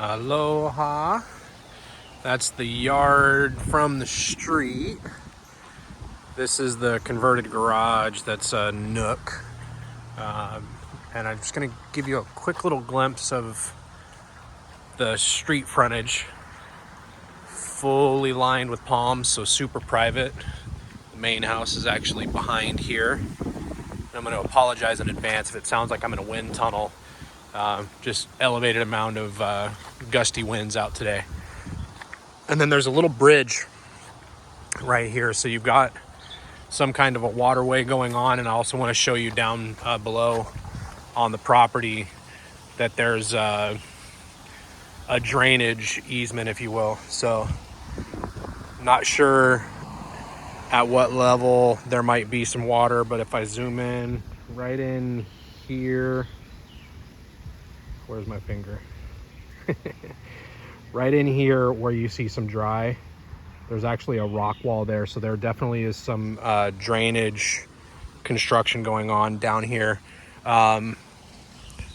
Aloha. That's the yard from the street. This is the converted garage that's a nook. And I'm just going to give you a quick little glimpse of the street frontage. Fully lined with palms, so super private. The main house is actually behind here. And I'm going to apologize in advance if it sounds like I'm in a wind tunnel. Just elevated amount of gusty winds out today. And then there's a little bridge right here, so you've got some kind of a waterway going on. And I also want to show you down below on the property that there's a drainage easement, if you will. So not sure at what level there might be some water, but if I zoom in right in here, where's my finger? Right in here where you see some dry, there's actually a rock wall there. So there definitely is some drainage construction going on down here.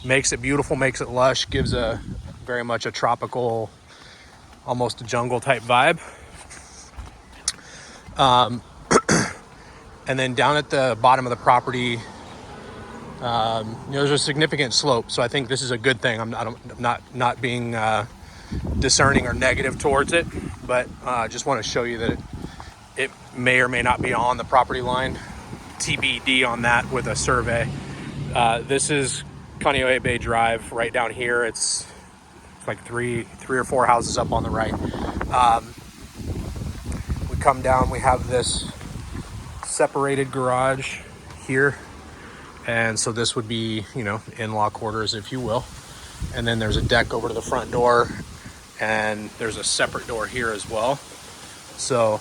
Makes it beautiful, makes it lush, gives a very much a tropical, almost a jungle type vibe. And then down at the bottom of the property, there's a significant slope. So I think this is a good thing. I'm not being discerning or negative towards it, but just want to show you that it may or may not be on the property line. TBD on that with a survey. This is Kaneohe Bay Drive right down here. It's like three or four houses up on the right. We come down, we have this separated garage here. And so this would be, in-law quarters, if you will. And then there's a deck over to the front door, and there's a separate door here as well. So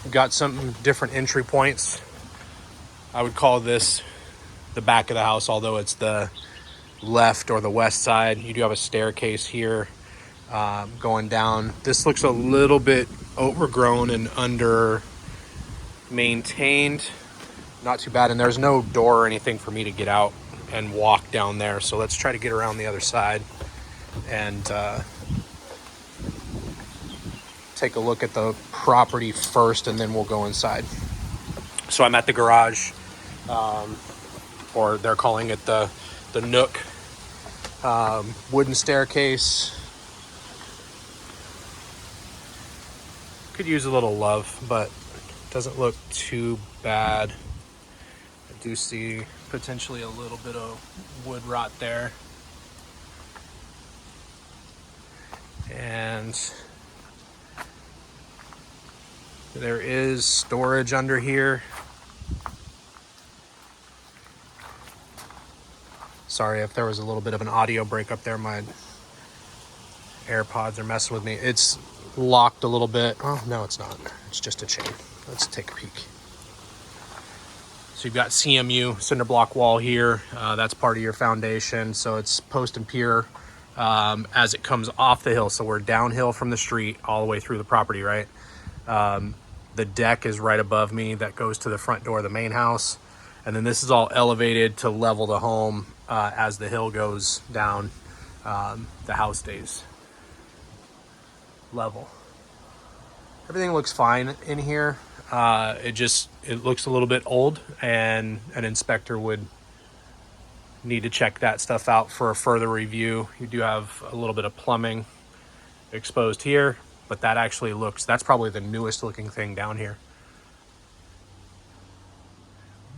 we've got some different entry points. I would call this the back of the house, although it's the left or the west side. You do have a staircase here going down. This looks a little bit overgrown and under maintained. Not too bad, and there's no door or anything for me to get out and walk down there. So let's try to get around the other side and take a look at the property first, and then we'll go inside. So I'm at the garage, or they're calling it the nook. Wooden staircase. Could use a little love, but doesn't look too bad. I do see potentially a little bit of wood rot there. And there is storage under here. Sorry if there was a little bit of an audio break up there. My AirPods are messing with me. It's locked a little bit. Oh, no, it's not. It's just a chain. Let's take a peek. So you've got CMU, cinder block wall here. That's part of your foundation. So it's post and pier as it comes off the hill. So we're downhill from the street all the way through the property, right? The deck is right above me that goes to the front door of the main house. And then this is all elevated to level the home as the hill goes down. The house stays level. Everything looks fine in here. It looks a little bit old, and an inspector would need to check that stuff out for a further review. You do have a little bit of plumbing exposed here, but that actually that's probably the newest looking thing down here.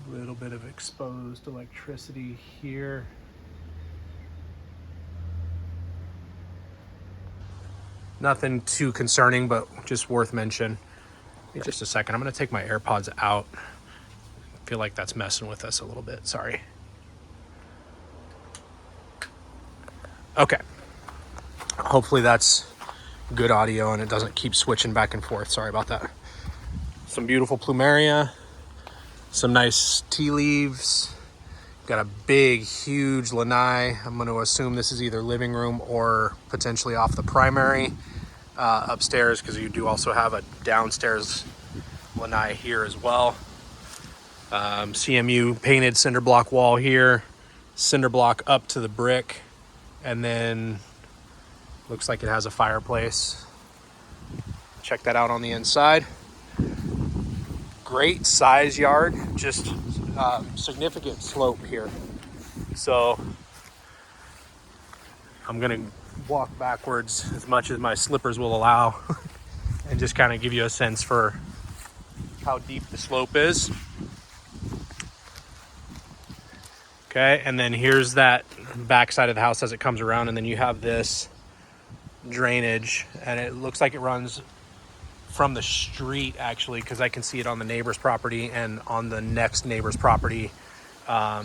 A little bit of exposed electricity here. Nothing too concerning, but just worth mention. In just a second, I'm going to take my AirPods out. I feel like that's messing with us a little bit. Sorry. Okay. Hopefully that's good audio and it doesn't keep switching back and forth. Sorry about that. Some beautiful plumeria. Some nice tea leaves. Got a big, huge lanai. I'm going to assume this is either living room or potentially off the primary upstairs, because you do also have a downstairs lanai here as well. CMU painted cinder block wall here, cinder block up to the brick, and then Looks like it has a fireplace. Check that out on the inside. Great size yard, just significant slope here. So I'm gonna walk backwards as much as my slippers will allow and just kind of give you a sense for how deep the slope is. Okay, and then here's that back side of the house as it comes around, and then you have this drainage, and it looks like it runs from the street actually, because I can see it on the neighbor's property and on the next neighbor's property. I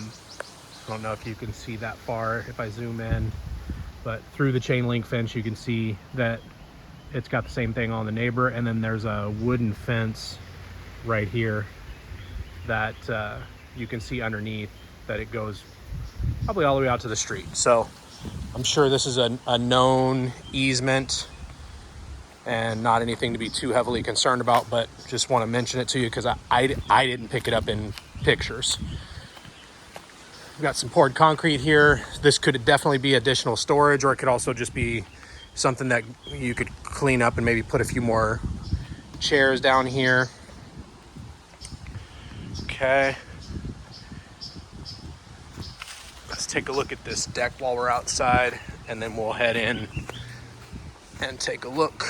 don't know if you can see that far if I zoom in, but through the chain link fence you can see that it's got the same thing on the neighbor, and then there's a wooden fence right here that you can see underneath that it goes probably all the way out to the street. So I'm sure this is a known easement and not anything to be too heavily concerned about, but just want to mention it to you because I didn't pick it up in pictures. We've got some poured concrete here. This could definitely be additional storage, or it could also just be something that you could clean up and maybe put a few more chairs down here. Okay. Let's take a look at this deck while we're outside, and then we'll head in and take a look.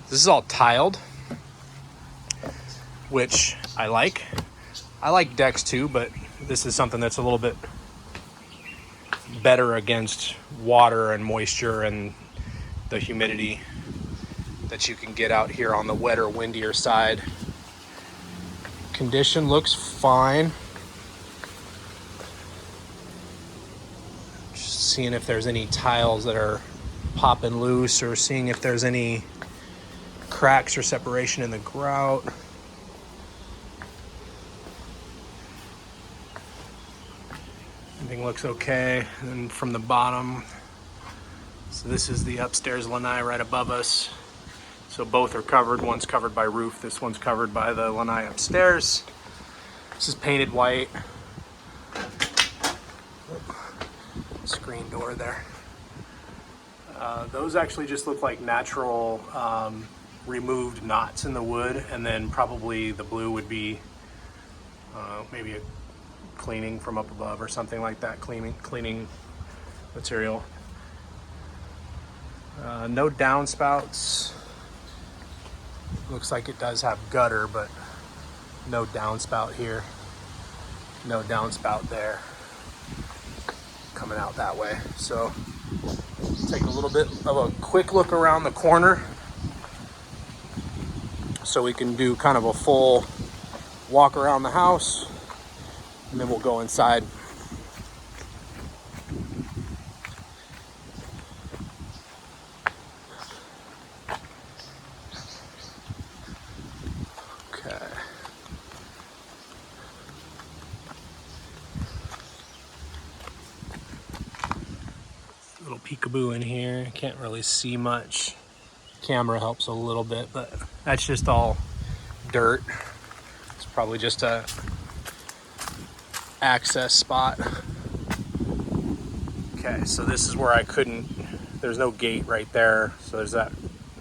This is all tiled, which I like. I like decks too, but this is something that's a little bit better against water and moisture and the humidity that you can get out here on the wetter, windier side. Condition looks fine. Just seeing if there's any tiles that are popping loose, or seeing if there's any cracks or separation in the grout. Everything looks okay. And then from the bottom, so this is the upstairs lanai right above us. So both are covered. One's covered by roof. This one's covered by the lanai upstairs. This is painted white. Screen door there. Those actually just look like natural removed knots in the wood, and then probably the blue would be maybe a cleaning from up above or something like that, cleaning material. No downspouts. Looks like it does have gutter, but no downspout here. No downspout there coming out that way. So take a little bit of a quick look around the corner so we can do kind of a full walk around the house, and then we'll go inside. Okay. Little peekaboo in here. Can't really see much. Camera helps a little bit, but that's just all dirt. It's probably just a access spot. Okay, so this is where there's no gate right there. So there's that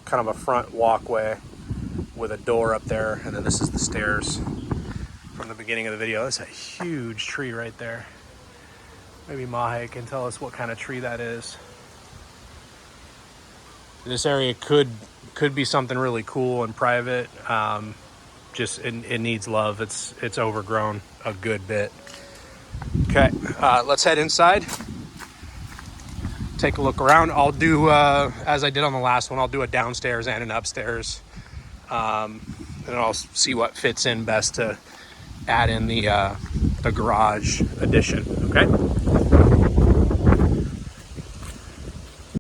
kind of a front walkway with a door up there, and then this is the stairs from the beginning of the video. That's a huge tree right there. Maybe Mahe can tell us what kind of tree that is. This area could be something really cool and private. Just it needs love. It's overgrown a good bit. Okay, let's head inside. Take a look around. I'll do as I did on the last one. I'll do a downstairs and an upstairs, and I'll see what fits in best to add in the garage addition. Okay.